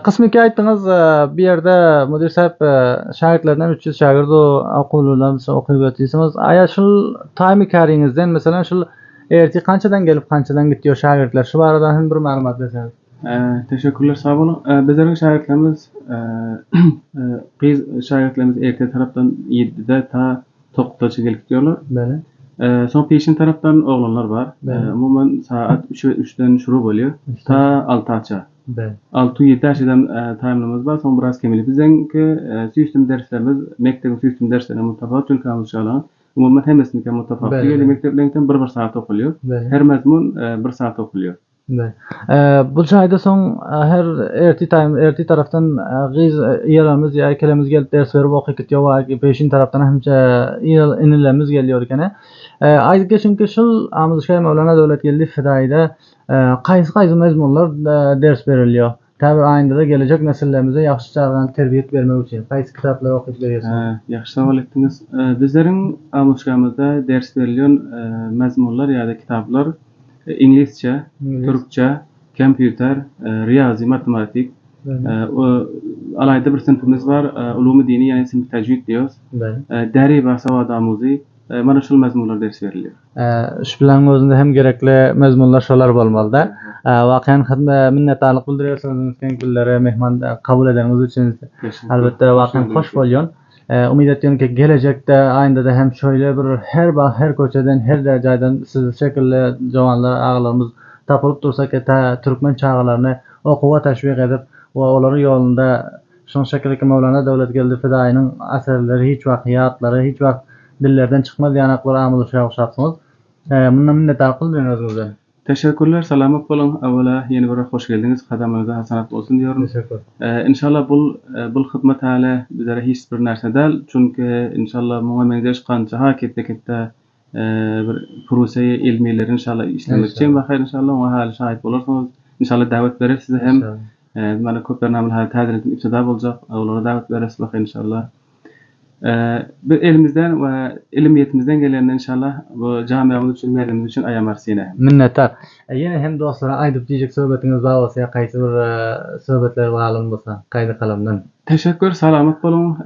Kısmiki aytdınız, bir yerde müdür sahip şagirdlerden 300 şagird okuwlardan okuýup ötýärsiňiz. Aýa şol time carryingizden mesela şol erti kançadan gelip kançadan gitýär şagirdler? Şu barada hem bir maglumat berseňiz. Teşekkürler, sağ olun. Bizlerin şagirdlerimiz, biz şagirdlerimiz erkek taraftan 7'de ta 9'da gelip gidiyorlar. Beli. Son peşin taraftan oğlanlar var. Umuman saat 3'den şuru bolýar. Ta 6'aça. Beli. 6-7 aşadan time'ımız var. Son biraz kemili. Bizdenki süýstem derslerimiz, mektebin süýstem derslerine mutafak tülkamiz çalan. Umuman hemesini mutafak. Diýeli mekteplerden 1 saat okulyyor. Her mezmun 1 saat okulyyor. Bu şaýda soň her erti taraftan gyz ýerlerimiz ýa ekelemiz gelip ders berip okyp gitýär we peşin taraftan hemçe inilerimiz gelýär ekene. Aýdyp geçinki şol Amyzşaý Mevlana Döwletgeldi Fidaýda gaýsy mezmunlar ders berilýär. Täbir aýynda da gelecek nesillerimize ýaxşy çağıran terbiýet bermek üçin gaýsy kitaplar okyp berýärsiň? Ýaxşy sowal etdiňiz. Bizleriň Amyzşaýymyzda ders berilýän mezmunlar ýa-da kitaplar İngilizce, Türkçe, kompüter, riyazi, matematik. Alayda bir sınıfımız var. Ulumu dini yani sınıf tecvid diyoruz. Deri ve savad amuzi. Mana şol mezmunlar ders veriliyor. Şu bilen özünde hem gerekli mezmunlar şolar bolmaly-da. Wagyan minnetdarlyk bildirýärsiňiz kenkilerle mehman kabul edeniňiz üçin. Albatta wagyan hoş bolýan. Umid etdiňim ki gelecekde aýynda da hem şöyle bir her köçeden her derejeden siz şekilde jowanlar agalarymyz tapylyp dursak türkmen çağalaryny okuwa teşwik edip we olary ýolunda şol şekilde Mevlana Döwletgeldi Fidaýynyň aserleri hiç wagt ýatlary hiç wagt dillerden çykmaz ýanaklara Amyzşaýa okşapsyňyz. Mundan minnetdarlyk bildiren özüňizden. Teşekkürler, selamat bolun. Awala yeni bir hoş geldiniz. Kadamyňyza hasanat bolsun diýerim. Teşekkür. İnşallah bu hyzmat hale bizlere hiç bir nerse däl. Çünki inşallah muňa meňzeş kança haketde bir proseye ilmiler inşallah işlemek için ve hayır inşallah o hali şahit olursanız inşallah davet verip size hem mana köpler namlı hali tadritin ibtida boljak. Olara davet beresiz bakın inşallah. Bir elimizden ve ilmiyetimizden gelenden inşallah bu camiamız için, mehlimimiz için ayamarsyna. Minnettar. Yine hem dostlara aýdyp diýjek söhbetiniz bar bolsa, gaýsy bir söhbetler baglan bolsa, gaýdy kalamdan. Teşekkür, salamat bolun.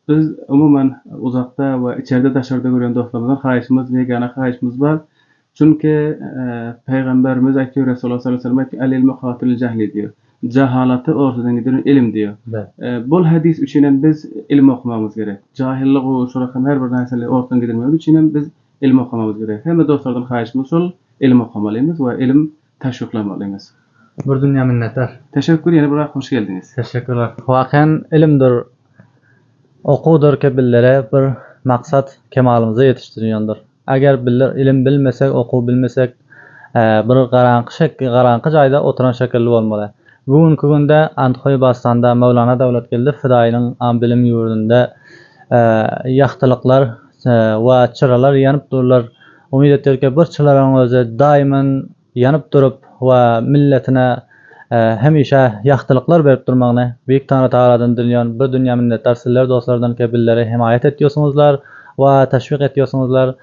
Biz umuman uzakda we içeride daşarda görýän dostlarymyzdan haýyşymyz, ýegana haýyşymyz bar. Çünki Peygamberimiz aýtdy Resulullah sallallahu aleyhi ve sellem el-ilmu qatil cehli diýär. Jahalatı ortadan gidiren ilim diyor. Bol hadis üçinen biz ilim okumamız gerek. Cahillik o şurakam her bir näseli ortadan gidirmemiz üçinen biz ilim okumamız gerek. Hem de dostlardan haýyşymyz şol ilim okumalyymyz we ilim taşwyklanmalyymyz. Bir dünýä minnettar. Teşekkür, ýene bir hoş geldiniz. Teşekkürler. Wagyan ilimdir, okuwdur ki billere bir maksat kemalymyza ýetişdirýändir. Ager biller ilim bilmesek, okuw bilmesek bir garanky jaýda oturan şekilli bolmaly. Bugünkü günde Anthoy Bastanda Mevlana Döwletgeldi Fidaýynyň am bilim ýurdunda ýahtylyklar we çıralar ýanyp durlar. Umid etdirki bir çıraryň özü daimän ýanyp durup we milletine hemişe ýahtylyklar berip durmagyny Büyük Tanrı Taaladan dilýän bir dünýä minnetdar sizler dostlardan ki billere himayet etýärsiňizler we teşwik etýärsiňizler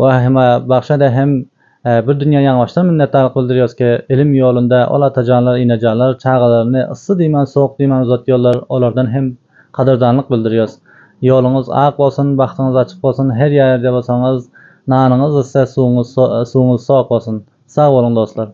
we hem bagşada hem bir dünýä ýaňaşdan minnetdarlyk bildirýäris ki ilim ýolunda olatajanlar, inejanlar çağalaryny issy diýmän, soğuk diýmän uzatýarlar. Olardan hem kadyrdanlyk bildirýäris. Ýoluňyz ak bolsun, bagtyňyz açyk bolsun, her ýerde bolsaňyz, nanyňyz isse, suwuňyz soğuk bolsun. Sag bolun dostlar.